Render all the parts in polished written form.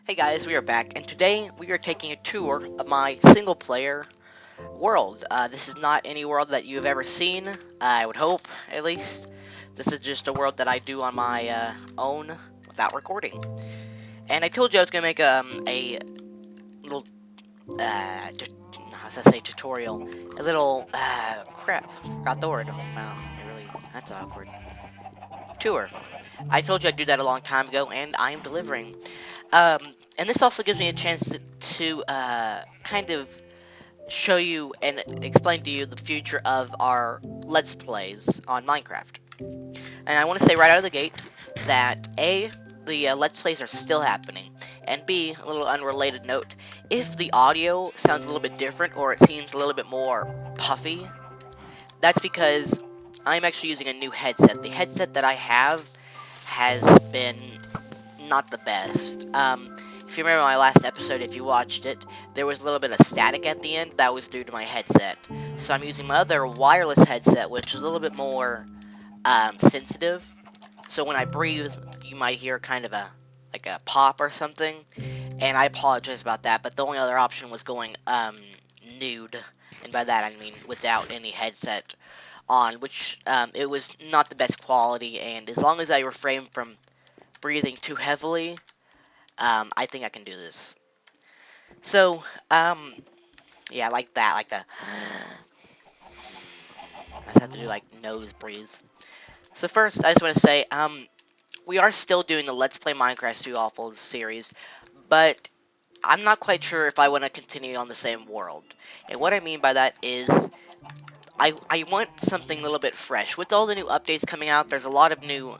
Hey guys, we are back, and today we are taking a tour of my single-player world. This is not any world that you've ever seen, I would hope, at least. This is just a world that I do on my own without recording. And I told you I was going to make a little, how should I say, tutorial. A little, crap, forgot the word. Wow, that's awkward. Tour. I told you I'd do that a long time ago, and I am delivering. And this also gives me a chance to kind of show you and explain to you the future of our Let's Plays on Minecraft. And I want to say right out of the gate that A, the Let's Plays are still happening, and B, a little unrelated note, if the audio sounds a little bit different or it seems a little bit more puffy, that's because I'm actually using a new headset. The headset that I have has been not the best. If you remember my last episode, if you watched it, there was a little bit of static at the end. That was due to my headset. So I'm using my other wireless headset, which is a little bit more sensitive. So when I breathe, you might hear kind of a pop or something. And I apologize about that. But the only other option was going nude, and by that I mean without any headset on, which it was not the best quality. And as long as I refrain from breathing too heavily, I think I can do this. So, yeah, like that, like the. I just have to do like nose breathes. So first, I just want to say, we are still doing the Let's Play Minecraft 2 Awful series, but I'm not quite sure if I want to continue on the same world. And what I mean by that is, I want something a little bit fresh. With all the new updates coming out, there's a lot of new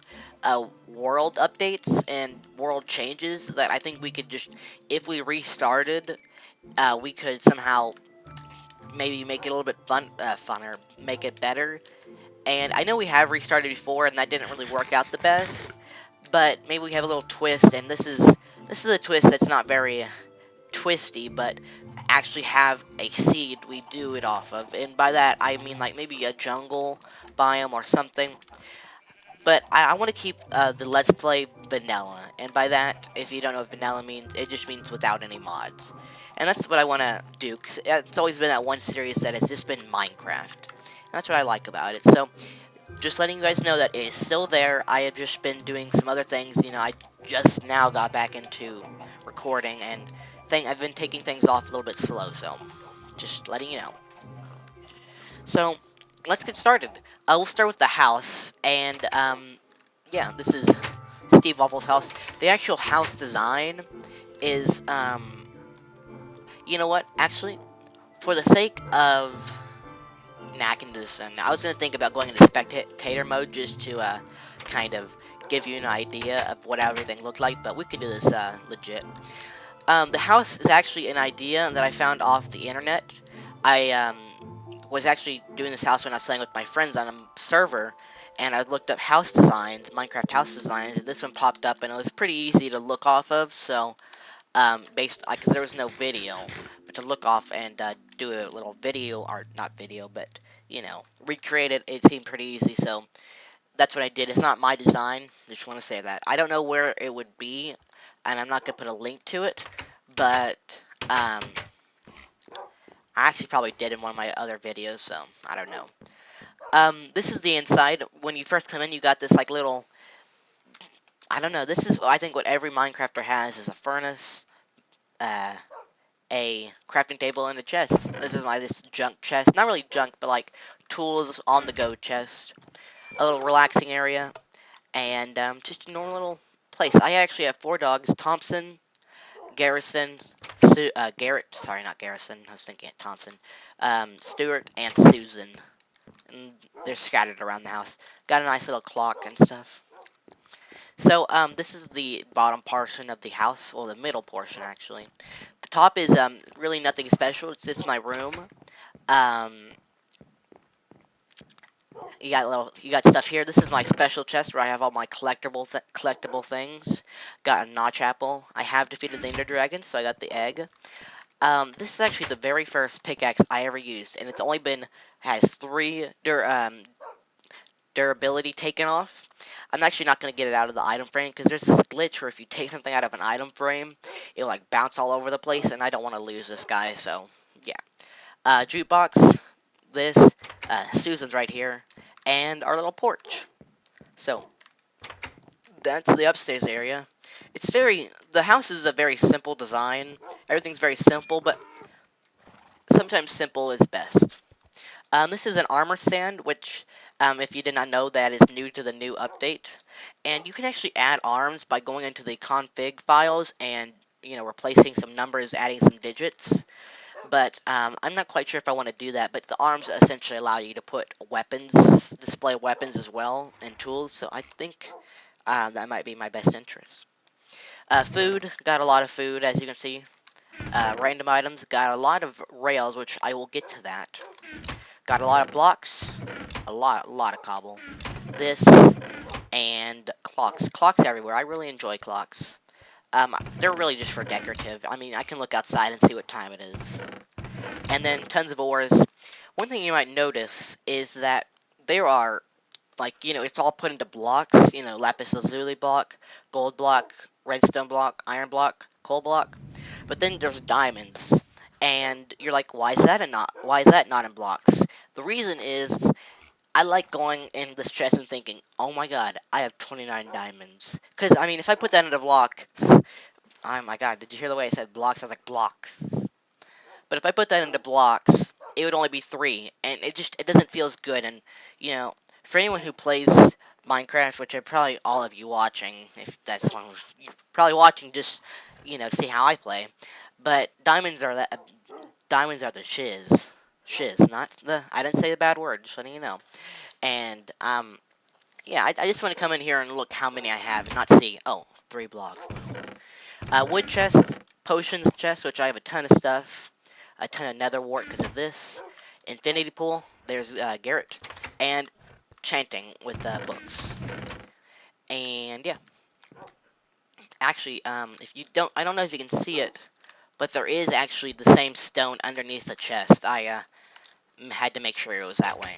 world updates and world changes that I think we could just, if we restarted, we could somehow maybe make it a little bit funner, make it better. And I know we have restarted before, and that didn't really work out the best. But maybe we have a little twist, and this is a twist that's not very twisty, but actually have a seed we do it off of. And by that I mean like maybe a jungle biome or something. But I want to keep the Let's Play vanilla, and by that, if you don't know what vanilla means, it just means without any mods. And that's what I want to do, because it's always been that one series that has just been Minecraft. And that's what I like about it. So, just letting you guys know that it is still there. I have just been doing some other things. You know, I just now got back into recording, and I've been taking things off a little bit slow, so just letting you know. So, let's get started. We'll start with the house, and, yeah, this is Steve Waffle's house. The actual house design is, you know what, actually, for the sake of, I can do this, and I was going to think about going into spectator mode just to, kind of give you an idea of what everything looked like, but we can do this, legit. The house is actually an idea that I found off the internet. I, was actually doing this house when I was playing with my friends on a server, and I looked up house designs, Minecraft house designs, and this one popped up, and it was pretty easy to look off of, so, because there was no video, but to look off and, do a little video, or not video, but, you know, recreate it, it seemed pretty easy, so that's what I did. It's not my design, just want to say that. I don't know where it would be, and I'm not going to put a link to it, but, I actually probably did in one of my other videos, so I don't know. This is the inside. When you first come in, you got this, like, little, I don't know, this is, I think, what every Minecrafter has, is a furnace, a crafting table, and a chest. This is this junk chest. Not really junk, but, like, tools on the go chest. A little relaxing area, and, just a normal little place. I actually have 4 dogs, Thompson, Garrison, Garrett, sorry, not Garrison, I was thinking Thompson, Stuart, and Susan. And they're scattered around the house. Got a nice little clock and stuff. So, this is the bottom portion of the house, well, the middle portion, actually. The top is, really nothing special, it's just my room. Um, you got stuff here. This is my special chest where I have all my collectible things. Got a notch apple. I have defeated the Ender Dragon, so I got the egg. This is actually the very first pickaxe I ever used, and it's only has three durability taken off. I'm actually not going to get it out of the item frame because there's this glitch where if you take something out of an item frame, it'll like bounce all over the place, and I don't want to lose this guy, so yeah. Jukebox, this, Susan's right here, and our little porch. So that's the upstairs area. The house is a very simple design. Everything's very simple, but sometimes simple is best. This is an armor stand, which, if you did not know, that is new to the new update. And you can actually add arms by going into the config files and, replacing some numbers, adding some digits. But I'm not quite sure if I want to do that. But the arms essentially allow you to put weapons, display weapons as well, and tools. So I think that might be my best interest. Food, got a lot of food, as you can see. Random items, got a lot of rails, which I will get to that. Got a lot of blocks, a lot of cobble. This, and clocks. Clocks everywhere. I really enjoy clocks. They're really just for decorative. I mean, I can look outside and see what time it is. And then tons of ores. One thing you might notice is that there are, like, it's all put into blocks. Lapis lazuli block, gold block, redstone block, iron block, coal block. But then there's diamonds. And you're like, why is that not in blocks? The reason is I like going in this chest and thinking, oh my god, I have 29 diamonds. Because, I mean, if I put that into blocks, oh my god, did you hear the way I said blocks? I was like, blocks. But if I put that into blocks, it would only be 3. And it doesn't feel as good. And, for anyone who plays Minecraft, which are probably all of you watching, if that's long, you're probably watching just, to see how I play. But diamonds are the shiz. Shiz, not the, I didn't say the bad word, just letting you know. And, yeah, I just want to come in here and look how many I have and not see, oh, 3 blocks. Wood chest, potions chest, which I have a ton of stuff. A ton of nether wart because of this. Infinity pool, there's Garrett. And chanting with books. And, yeah. Actually, if you don't, I don't know if you can see it, but there is actually the same stone underneath the chest. I had to make sure it was that way.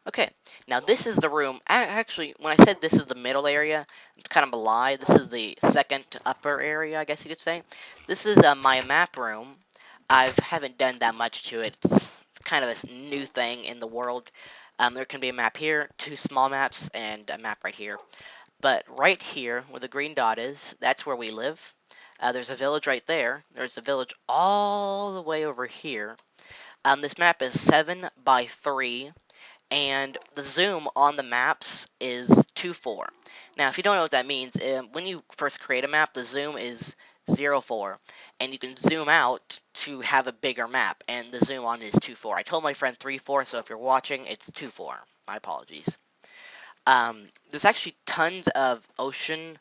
Okay, now this is the room. Actually, when I said this is the middle area, it's kind of a lie. This is the second upper area, I guess you could say. This is my map room. I haven't done that much to it. It's kind of a new thing in the world. There can be a map here, 2 small maps, and a map right here. But right here, where the green dot is, that's where we live. There's a village right there. There's a village all the way over here. This map is 7 by 3. And the zoom on the maps is 2:4. Now, if you don't know what that means, when you first create a map, the zoom is 0:4, and you can zoom out to have a bigger map, and the zoom on is 2:4. I told my friend 3:4, so if you're watching, it's 2:4. My apologies. There's actually tons of ocean,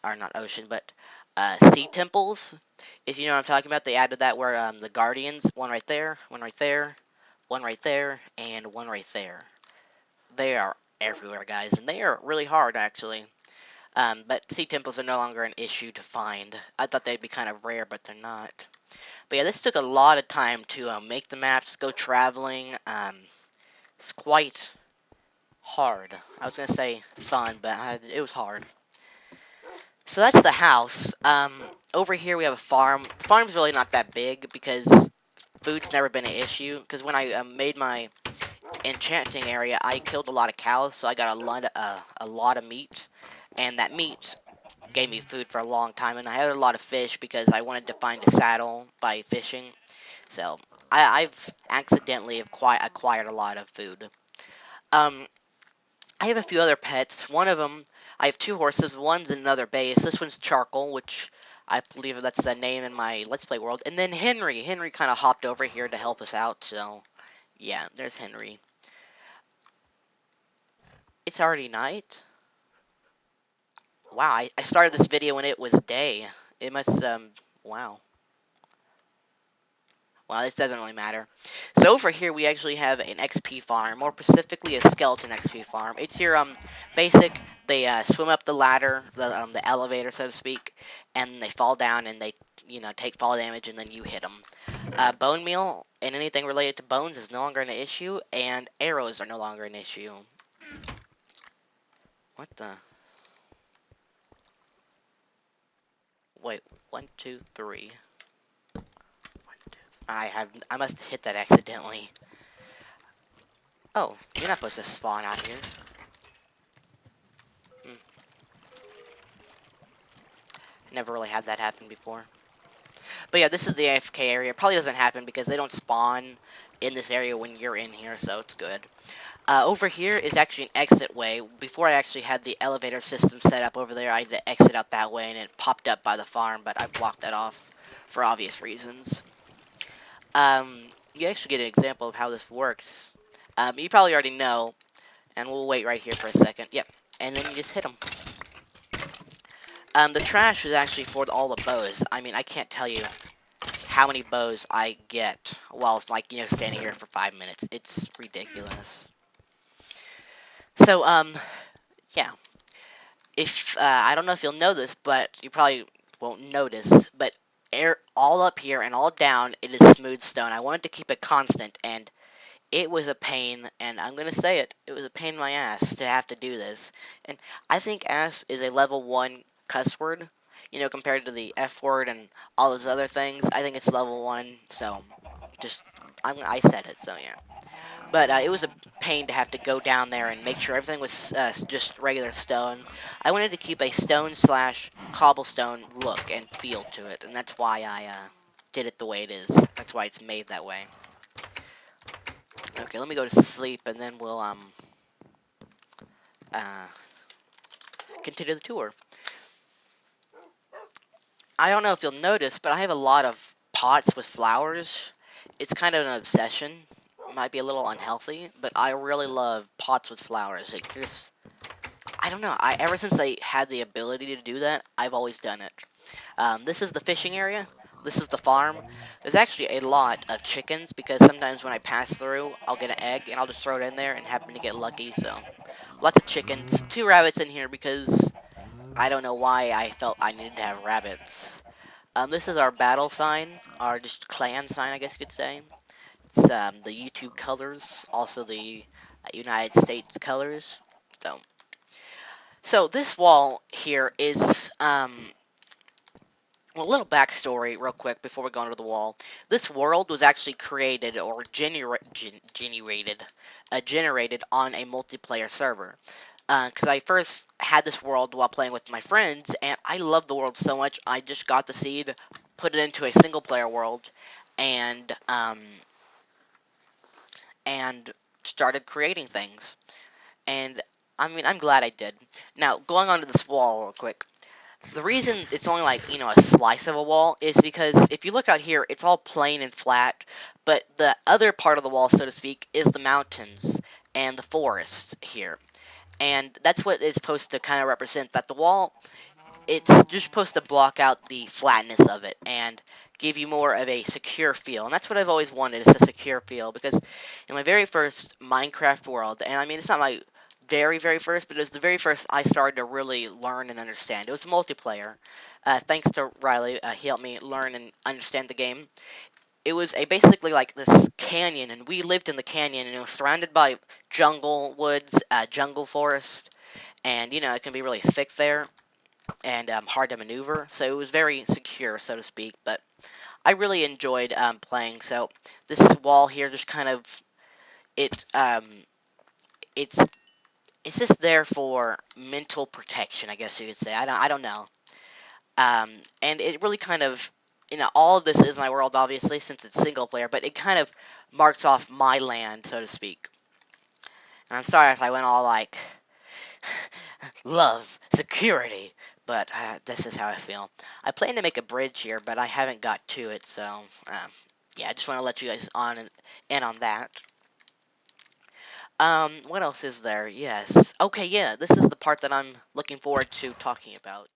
or not ocean, but sea temples. If you know what I'm talking about, they added that where the guardians, one right there, one right there, one right there, and one right there. They are everywhere, guys, and they are really hard, actually. But sea temples are no longer an issue to find. I thought they'd be kind of rare, but they're not. But yeah, this took a lot of time to make the maps, go traveling. It's quite hard. I was going to say fun, but it was hard. So that's the house. Over here we have a farm. The farm's really not that big because food's never been an issue. Because when I made my enchanting area, I killed a lot of cows, so I got a lot of meat, and that meat gave me food for a long time. And I had a lot of fish because I wanted to find a saddle by fishing. So I've accidentally acquired a lot of food. I have a few other pets. One of them, I have 2 horses. One's in another base. This one's Charcoal, which I believe that's the name in my Let's Play world. And then Henry. Henry kind of hopped over here to help us out. So yeah, there's Henry. It's already night. Wow, I started this video when it was day. It must, wow. Well, this doesn't really matter. So over here, we actually have an XP farm, more specifically a skeleton XP farm. It's your, basic, they, swim up the ladder, the elevator, so to speak, and they fall down and they, take fall damage and then you hit them. Bone meal and anything related to bones is no longer an issue, and arrows are no longer an issue. What the? Wait, 1, 2, 3. 1, 2. I must have hit that accidentally. Oh, you're not supposed to spawn out here. Hmm. Never really had that happen before. But yeah, this is the AFK area. It probably doesn't happen because they don't spawn in this area when you're in here, so it's good. Over here is actually an exit way. Before I actually had the elevator system set up over there, I had to exit out that way, and it popped up by the farm, but I've blocked that off for obvious reasons. You actually get an example of how this works. You probably already know, and we'll wait right here for a second. Yep, and then you just hit them. The trash is actually for all the bows. I mean, I can't tell you how many bows I get while, like, standing here for 5 minutes. It's ridiculous. So, yeah. If I don't know if you'll know this, but you probably won't notice, but all up here and all down, it is smooth stone. I wanted to keep it constant, and it was a pain, and I'm gonna say it. It was a pain in my ass to have to do this. And I think ass is a level 1 cuss word, compared to the F word and all those other things. I think it's level 1, so just I said it, so yeah. But it was a pain to have to go down there and make sure everything was just regular stone. I wanted to keep a stone slash cobblestone look and feel to it, and that's why I did it the way it is. That's why it's made that way. Okay, let me go to sleep, and then we'll uh, continue the tour. I don't know if you'll notice, but I have a lot of pots with flowers. It's kind of an obsession. It might be a little unhealthy, but I really love pots with flowers. It just, I don't know. Ever since I had the ability to do that, I've always done it. This is the fishing area. This is the farm. There's actually a lot of chickens because sometimes when I pass through, I'll get an egg and I'll just throw it in there and happen to get lucky. So, lots of chickens. 2 rabbits in here because I don't know why I felt I needed to have rabbits. This is our battle sign, our just clan sign, I guess you could say. It's the YouTube colors, also the United States colors. So this wall here is well, a little backstory real quick before we go into the wall. This world was actually created or generated on a multiplayer server. Because I first had this world while playing with my friends, and I love the world so much, I just got the seed, put it into a single player world, and started creating things. And I mean, I'm glad I did. Now, going onto this wall real quick. The reason it's only like, a slice of a wall is because if you look out here, it's all plain and flat, but the other part of the wall, so to speak, is the mountains and the forest here. And that's what it's supposed to kind of represent, that the wall, it's just supposed to block out the flatness of it and give you more of a secure feel. And that's what I've always wanted, is a secure feel, because in my very first Minecraft world, and I mean, it's not my very, very first, but it was the very first I started to really learn and understand. It was multiplayer. Thanks to Riley, he helped me learn and understand the game. It was basically like this canyon, and we lived in the canyon, and it was surrounded by jungle, woods, jungle forest, and, it can be really thick there and hard to maneuver, so it was very secure, so to speak, but I really enjoyed playing. So this wall here just kind of, it it's it's just there for mental protection, I guess you could say. I don't know. And it really kind of, all of this is my world, obviously, since it's single player, but it kind of marks off my land, so to speak. And I'm sorry if I went all like love, security, but this is how I feel. I plan to make a bridge here, but I haven't got to it, so yeah, I just want to let you guys in on that. What else is there? Yes. Okay, yeah, this is the part that I'm looking forward to talking about.